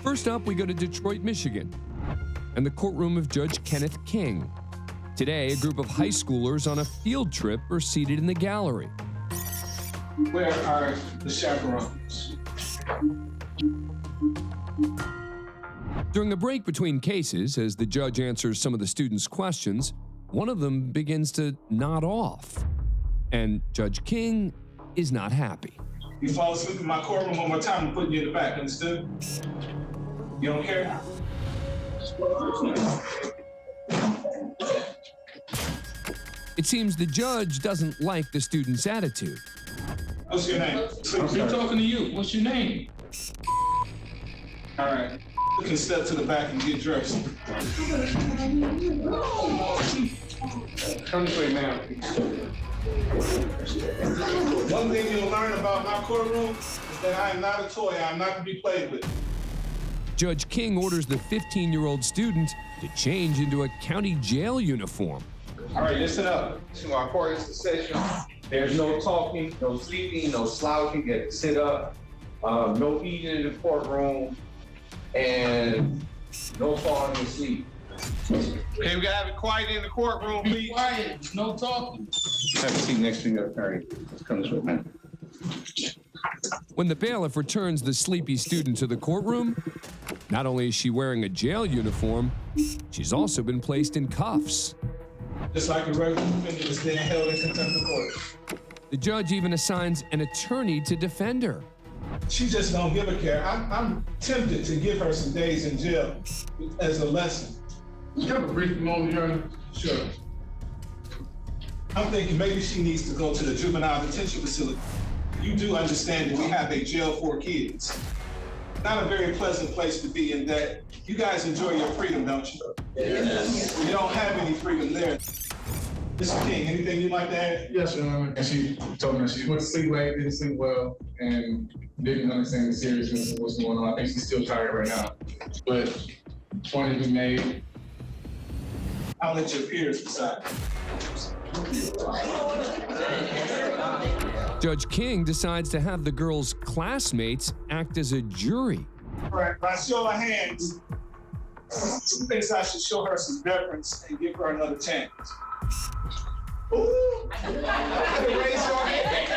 First up, we go to Detroit, Michigan, and the courtroom of Judge Kenneth King. Today, a group of high schoolers on a field trip are seated in the gallery. Where are the chaperones? During a break between cases, as the judge answers some of the students' questions, one of them begins to nod off, and Judge King is not happy. You fall asleep in my courtroom one more time, I'm putting you in the back, understood? You don't care? It seems the judge doesn't like the student's attitude. What's your name? I'm talking to you. What's your name? All right. You can step to the back and get dressed. Come this way, ma'am. One thing you'll learn about my courtroom is that I am not a toy. I am not to be played with. Judge King orders the 15-year-old student to change into a county jail uniform. All right, listen up. To our court is the session. There's no talking, no sleeping, no slouching. You get to sit up. No eating in the courtroom, and no falling asleep. Okay, we gotta have it quiet in the courtroom, please. Be quiet. No talking. Have a seat next to your attorney. Let's come this way, man. When the bailiff returns the sleepy student to the courtroom, not only is she wearing a jail uniform, she's also been placed in cuffs. Just like a regular defendant is being held in contempt of court. The judge even assigns an attorney to defend her. She just don't give a care. I'm tempted to give her some days in jail as a lesson. You have a brief moment, Your Honor? Sure. I'm thinking maybe she needs to go to the juvenile detention facility. You do understand that we have a jail for kids. Not a very pleasant place to be in that. You guys enjoy your freedom, don't you? Yes. You don't have any freedom there. Mr. King, anything you'd like to add? Yes, Your Honor. And she told me that she went to sleep late, didn't sleep well, and didn't understand the seriousness of what's going on. I think she's still tired right now. But point has been made. I'll let your peers decide. Judge King decides to have the girl's classmates act as a jury. All right, by show of hands, who thinks I should show her some deference and give her another chance? Ooh! Raise your hand.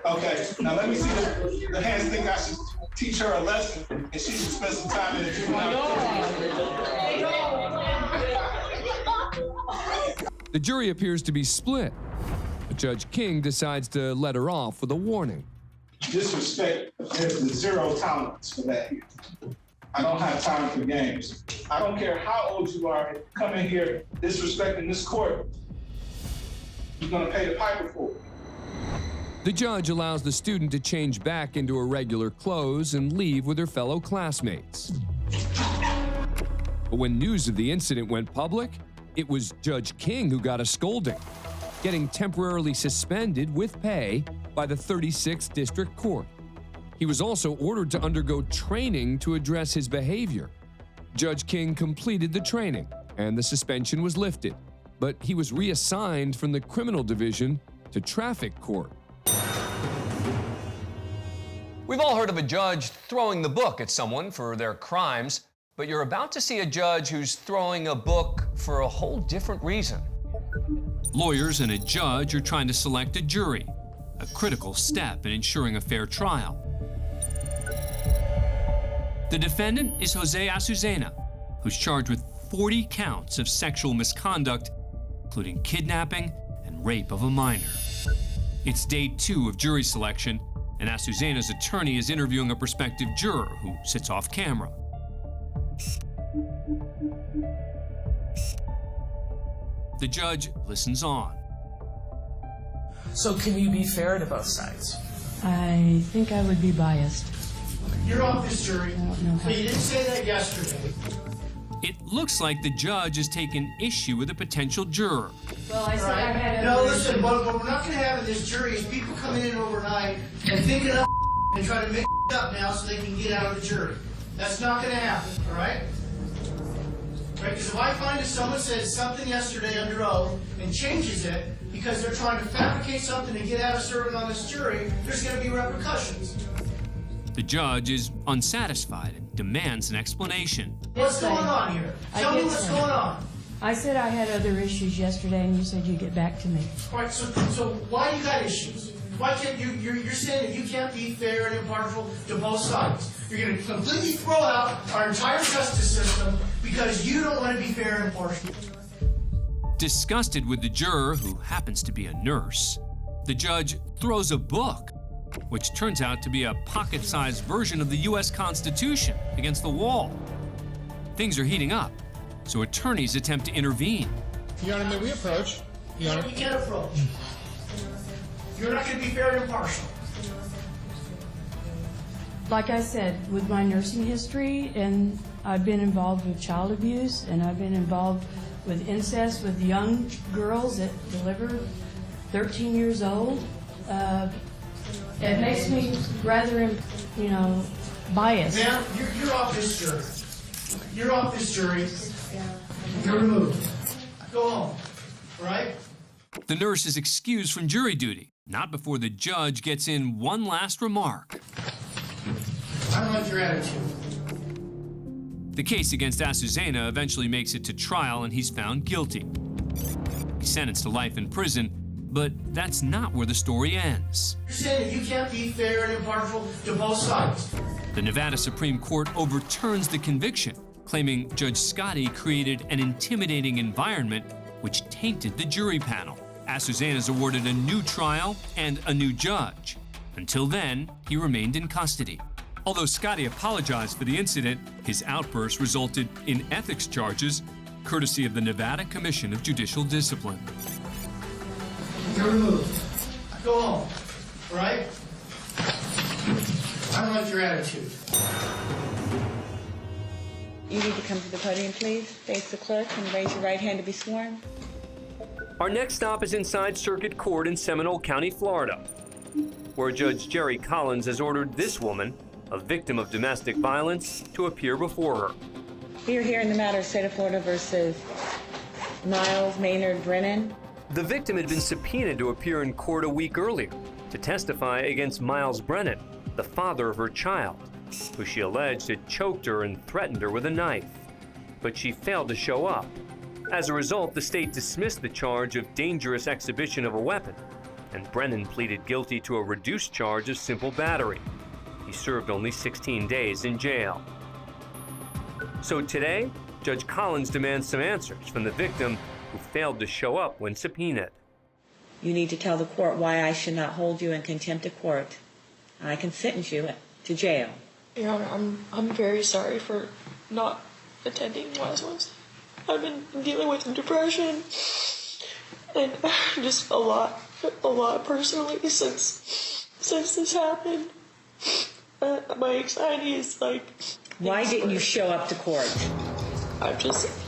Okay, now let me see the hands think I should teach her a lesson and she should spend some time in the juvenile. The jury appears to be split, but Judge King decides to let her off with a warning. Disrespect, there's zero tolerance for that here. I don't have time for games. I don't care how old you are, if you come in here disrespecting this court, you're gonna pay the piper for it. The judge allows the student to change back into her regular clothes and leave with her fellow classmates. But when news of the incident went public, it was Judge King who got a scolding, getting temporarily suspended with pay by the 36th District Court. He was also ordered to undergo training to address his behavior. Judge King completed the training, and the suspension was lifted, but he was reassigned from the criminal division to traffic court. We've all heard of a judge throwing the book at someone for their crimes, but you're about to see a judge who's throwing a book for a whole different reason. Lawyers and a judge are trying to select a jury, a critical step in ensuring a fair trial. The defendant is Jose Azucena, who's charged with 40 counts of sexual misconduct, including kidnapping and rape of a minor. It's day 2 of jury selection, and Azucena's attorney is interviewing a prospective juror who sits off camera. The judge listens on. So can you be fair to both sides? I think I would be biased. You're off this jury, I don't know how. but you didn't say that yesterday. It looks like the judge has taken issue with a potential juror. Well, I said I had No, listen, what we're not going to have in this jury is people coming in overnight and thinking up and trying to make up now so they can get out of the jury. That's not going to happen, all right? Right? Because if I find that someone said something yesterday under oath and changes it because they're trying to fabricate something to get out of serving on this jury, there's going to be repercussions. The judge is unsatisfied and demands an explanation. What's going on here? Tell me what's going on. I said I had other issues yesterday, and you said you'd get back to me. All right, so why you got issues? Why can't you're saying that you can't be fair and impartial to both sides? You're going to completely throw out our entire justice system because you don't want to be fair and impartial. Disgusted with the juror, who happens to be a nurse, the judge throws a book, which turns out to be a pocket-sized version of the U.S. Constitution, against the wall. Things are heating up, so attorneys attempt to intervene. Your Honor, may we approach? Your Honor. We can't approach. You're not going to be fair and impartial. Like I said, with my nursing history, and I've been involved with child abuse, and I've been involved with incest with young girls that deliver 13 years old. It makes me rather, biased. Ma'am, you're off this jury. You're off this jury. You're removed. Go home. All right? The nurse is excused from jury duty, not before the judge gets in one last remark. I don't like your attitude. The case against Azucena eventually makes it to trial, and he's found guilty. He's sentenced to life in prison, but that's not where the story ends. You're saying that you can't be fair and impartial to both sides. The Nevada Supreme Court overturns the conviction, claiming Judge Scotti created an intimidating environment which tainted the jury panel. Azucena is awarded a new trial and a new judge. Until then, he remained in custody. Although Scotti apologized for the incident, his outburst resulted in ethics charges, courtesy of the Nevada Commission of Judicial Discipline. You're removed. Go home. All right? I don't like your attitude. You need to come to the podium, please. Face the clerk and raise your right hand to be sworn. Our next stop is inside Circuit Court in Seminole County, Florida, where Judge Jerry Collins has ordered this woman, a victim of domestic violence, to appear before her. We are here in the matter of State of Florida versus Miles Maynard Brennan. The victim had been subpoenaed to appear in court a week earlier to testify against Miles Brennan, the father of her child, who she alleged had choked her and threatened her with a knife. But she failed to show up. As a result, the state dismissed the charge of dangerous exhibition of a weapon, and Brennan pleaded guilty to a reduced charge of simple battery. He served only 16 days in jail. So today, Judge Collins demands some answers from the victim who failed to show up when subpoenaed. You need to tell the court why I should not hold you in contempt of court. I can sentence you to jail. Your Honor, I'm very sorry for not attending last Wednesday. I've been dealing with depression and just a lot personally since this happened. My anxiety is like... Why didn't you show up to court?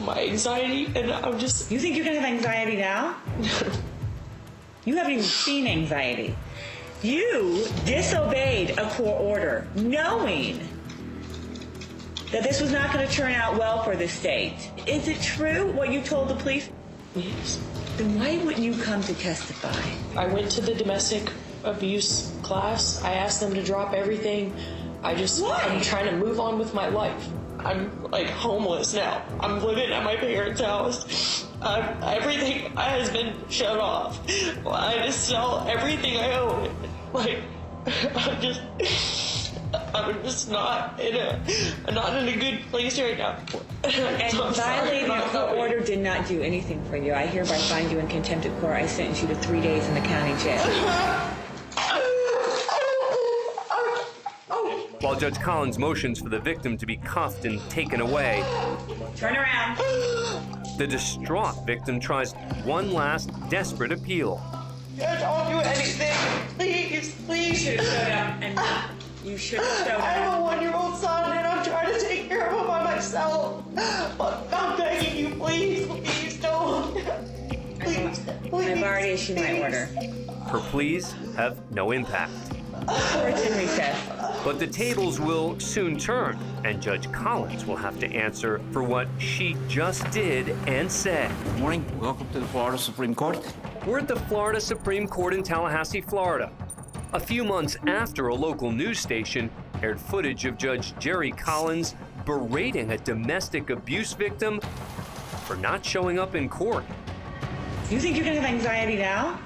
My anxiety, and I'm just... You think you're gonna have anxiety now? You haven't even seen anxiety. You disobeyed a court order, knowing that this was not going to turn out well for the state. Is it true what you told the police? Yes. Then why wouldn't you come to testify? I went to the domestic abuse class. I asked them to drop everything. I'm trying to move on with my life. I'm like homeless now. I'm living at my parents' house. Everything has been shut off. I just sell everything I own. I'm just not in a good place right now. And violating a court order did not do anything for you. I hereby find you in contempt of court. I sentence you to 3 days in the county jail. While Judge Collins motions for the victim to be cuffed and taken away, Turn around. the distraught victim tries one last desperate appeal. Judge, I'll do anything. Please. You should have showed up. And you should have showed I have up. a 1-year-old son and I'm trying to take care of him by myself. But I'm begging you, please don't. Please. I've already issued my order. Her pleas have no impact. Court's in recess. But the tables will soon turn, and Judge Collins will have to answer for what she just did and said. Good morning. Welcome to the Florida Supreme Court. We're at the Florida Supreme Court in Tallahassee, Florida. A few months after a local news station aired footage of Judge Jerry Collins berating a domestic abuse victim for not showing up in court. You think you're gonna have anxiety now?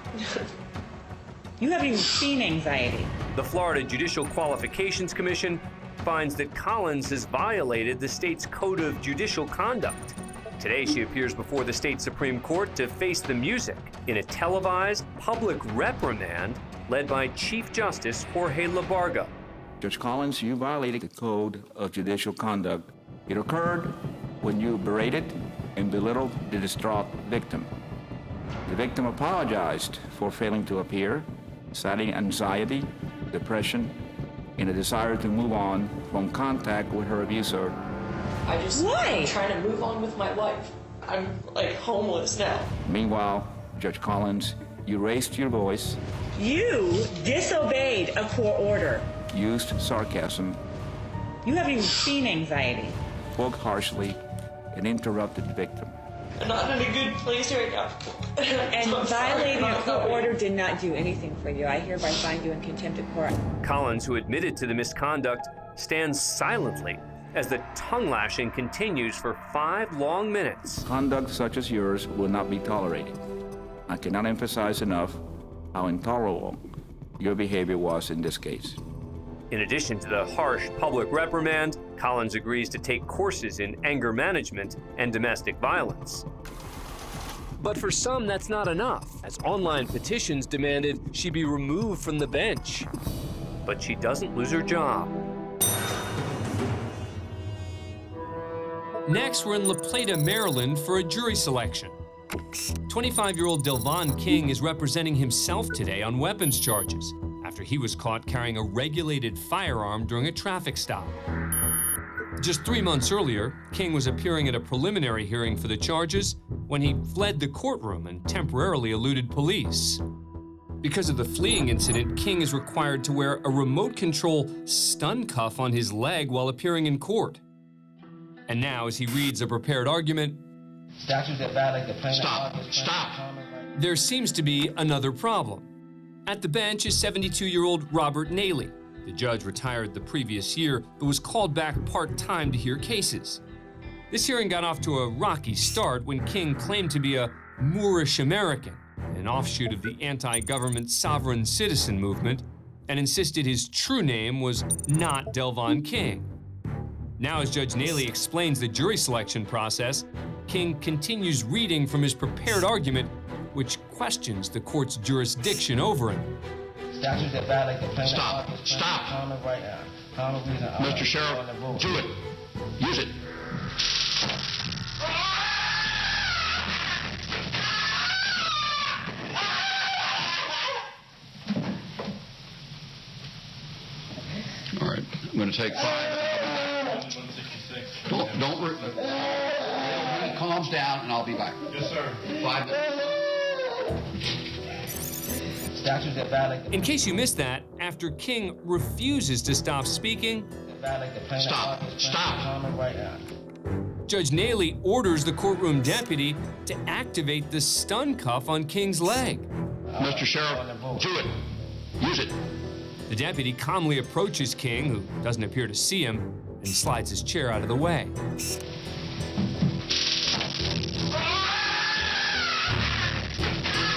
You haven't even seen anxiety. The Florida Judicial Qualifications Commission finds that Collins has violated the state's Code of Judicial Conduct. Today, she appears before the state Supreme Court to face the music in a televised public reprimand led by Chief Justice Jorge Labarga. Judge Collins, you violated the Code of Judicial Conduct. It occurred when you berated and belittled the distraught victim. The victim apologized for failing to appear, citing anxiety, depression, and a desire to move on from contact with her abuser. I'm trying to move on with my life. I'm like homeless now. Meanwhile, Judge Collins, you raised your voice, You disobeyed a court order. used sarcasm, You haven't even seen anxiety. spoke harshly, and interrupted the victim. I'm not in a good place right now. And violating a court order did not do anything for you. I hereby find you in contempt of court. Collins, who admitted to the misconduct, stands silently as the tongue lashing continues for 5 long minutes. Conduct such as yours will not be tolerated. I cannot emphasize enough how intolerable your behavior was in this case. In addition to the harsh public reprimand, Collins agrees to take courses in anger management and domestic violence. But for some, that's not enough, as online petitions demanded she be removed from the bench. But she doesn't lose her job. Next, we're in La Plata, Maryland for a jury selection. 25-year-old Delvon King is representing himself today on weapons charges after he was caught carrying a regulated firearm during a traffic stop. Just 3 months earlier, King was appearing at a preliminary hearing for the charges when he fled the courtroom and temporarily eluded police. Because of the fleeing incident, King is required to wear a remote control stun cuff on his leg while appearing in court. And now, as he reads a prepared argument, Stop. there seems to be another problem. At the bench is 72-year-old Robert Naley. The judge retired the previous year, but was called back part-time to hear cases. This hearing got off to a rocky start when King claimed to be a Moorish American, an offshoot of the anti-government sovereign citizen movement, and insisted his true name was not Delvon King. Now, as Judge Naley explains the jury selection process, King continues reading from his prepared argument, which questions the court's jurisdiction over him. Stop. Mr. Sheriff, do it. Use it. All right, I'm going to take 5. He calms down and I'll be back. Yes, sir. 5 minutes. In case you missed that, after King refuses to stop speaking, Stop. Judge Naley orders the courtroom deputy to activate the stun cuff on King's leg. Mr. Sheriff, do it. Use it. The deputy calmly approaches King, who doesn't appear to see him, and slides his chair out of the way.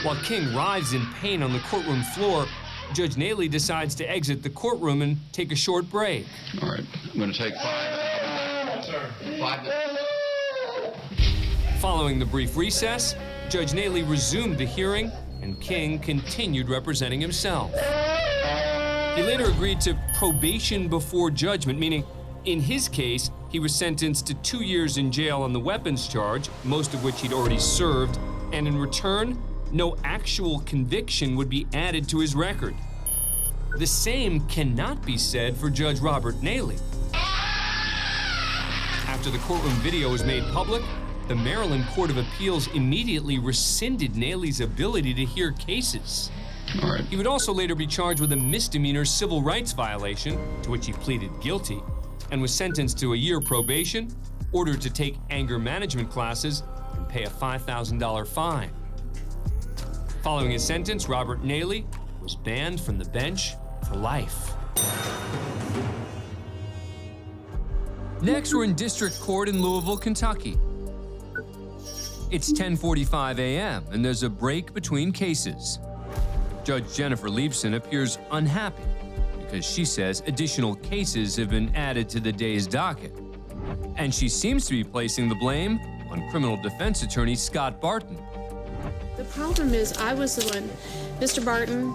While King writhes in pain on the courtroom floor, Judge Naley decides to exit the courtroom and take a short break. All right, I'm going to take 5. Sir. 5 minutes. Following the brief recess, Judge Naley resumed the hearing, and King continued representing himself. He later agreed to probation before judgment, meaning in his case, he was sentenced to 2 years in jail on the weapons charge, most of which he'd already served, and in return, no actual conviction would be added to his record. The same cannot be said for Judge Robert Naley. After the courtroom video was made public, the Maryland Court of Appeals immediately rescinded Naley's ability to hear cases. All right. He would also later be charged with a misdemeanor civil rights violation, to which he pleaded guilty, and was sentenced to a year probation, ordered to take anger management classes, and pay a $5,000 fine. Following his sentence, Robert Naley was banned from the bench for life. Next, we're in District Court in Louisville, Kentucky. It's 10:45 a.m., and there's a break between cases. Judge Jennifer Leibson appears unhappy because she says additional cases have been added to the day's docket. And she seems to be placing the blame on criminal defense attorney Scott Barton. The problem is I was the one, Mr. Barton,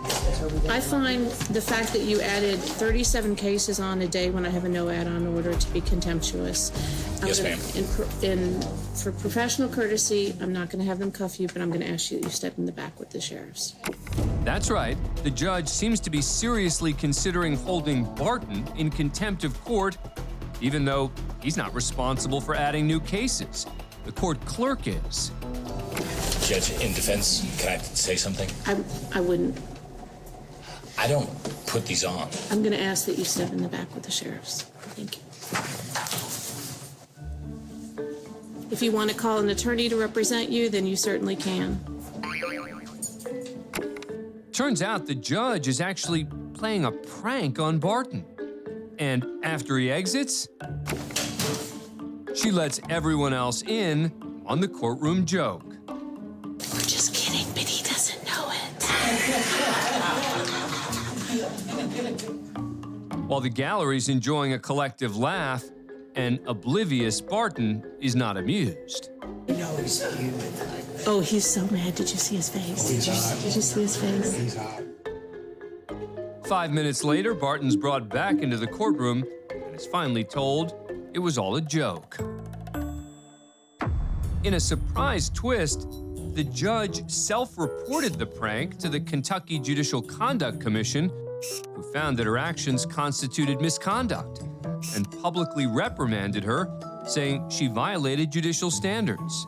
I find the fact that you added 37 cases on a day when I have a no add-on order to be contemptuous. Yes, ma'am. For professional courtesy, I'm not going to have them cuff you, but I'm going to ask you that you step in the back with the sheriffs. That's right. The judge seems to be seriously considering holding Barton in contempt of court, even though he's not responsible for adding new cases. The court clerk is. Judge, in defense, can I say something? I wouldn't. I don't put these on. I'm going to ask that you step in the back with the sheriffs. Thank you. If you want to call an attorney to represent you, then you certainly can. Turns out the judge is actually playing a prank on Barton. And after he exits, she lets everyone else in on the courtroom joke. We're just kidding, but he doesn't know it. While the gallery's enjoying a collective laugh, an oblivious Barton is not amused. No, he's human. Oh, he's so mad. Did you see his face? Did you see his face? He's hot. 5 minutes later, Barton's brought back into the courtroom and is finally told it was all a joke. In a surprise twist, the judge self-reported the prank to the Kentucky Judicial Conduct Commission, who found that her actions constituted misconduct and publicly reprimanded her, saying she violated judicial standards.